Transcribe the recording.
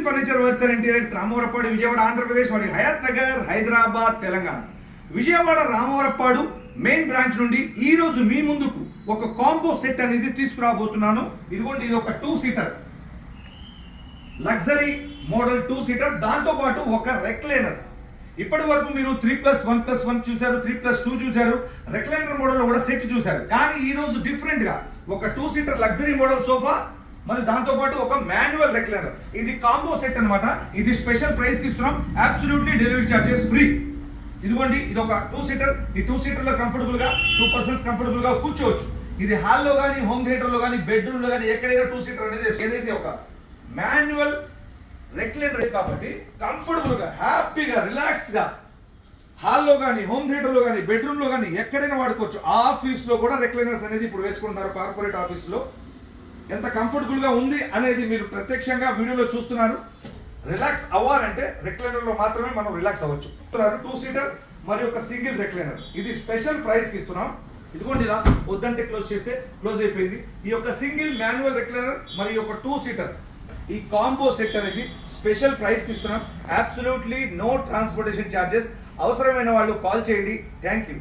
Furniture works and interiors, Ramavarapadu, Vijayawada, Andhra Pradesh మరియు Hayat Nagar, Hyderabad, Telangana. Vijayawada Ramavarapadu main branch నుండి ఈ రోజు మీ ముందుకు ఒక కాంబో సెట్ అనేది తీసుకురాబోతున్నాను. ఇదిగోండి, ఇది ఒక 2 సీటర్ లగ్జరీ మోడల్ 2 సీటర్, దాంతో పాటు ఒక రెక్లైనర్. ఇప్పటి వరకు మీరు 3+1+1 చూశారు, 3+2 చూశారు, రెక్లైనర్ మోడల్ కూడా సెట్ చూశారు. కానీ ఈ రోజు డిఫరెంట్ గా ఒక 2 సీటర్ లగ్జరీ మోడల్ సోఫా మరి దాంతో పాటు ఒక మాన్యువల్ రెక్లైనర్, ఇది కాంబో సెట్ అన్నమాట. ఇది స్పెషల్ ప్రైస్ కి ఇస్తున్నాం, అబ్సల్యూట్లీ డెలివరీ చార్జెస్ ఫ్రీ. ఇదిగోండి, ఇది ఒక 2 సీటర్. ఈ 2 సీటర్ లో కంఫర్టబుల్ గా 2 పర్సన్స్ కంఫర్టబుల్ గా కూర్చోవచ్చు. ఇది హాల్లో కానీ, హోమ్ థియేటర్ లో కానీ, బెడ్రూమ్ లో కానీ ఎక్కడైనా 2 సీటర్ అనేది ఏదైతే ఒక మాన్యువల్ రెక్లైనర్ కాబట్టి కంఫర్టబుల్ గా, హ్యాపీగా, రిలాక్స్ గా హాల్లో కానీ, హోమ్ థియేటర్ లో కానీ, బెడ్రూమ్ లో కానీ ఎక్కడైనా వాడుకోవచ్చు. ఆఫీస్ లో కూడా రెక్లైనర్స్ అనేది ఇప్పుడు వేసుకుంటున్నారు. కార్పొరేట్ ఆఫీస్ లో ఎంత కంఫర్టబుల్ గా ఉంది అనేది మీరు ప్రత్యక్షంగా వీడియోలో చూస్తున్నారు. రిలాక్స్ అవ్వాలంటే రెక్లైనర్ లో మాత్రమే మనం రిలాక్స్ అవ్వచ్చు. 2 సీటర్ మరియు ఒక సింగిల్ రెక్లైనర్, ఇది స్పెషల్ ప్రైస్ కి ఇస్తున్నాం. ఇదిగోండి, ఇలా వద్దంటే క్లోజ్ చేస్తే క్లోజ్ అయిపోయింది. ఈ యొక్క సింగిల్ మాన్యువల్ రెక్లైనర్ మరియు ఒక 2 సీటర్ ఈ కాంబో సెట్ అనేది స్పెషల్ ప్రైస్ కి ఇస్తున్నాం. Absolutely no transportation charges. అవసరమైన వాళ్ళు కాల్ చేయండి. Thank you.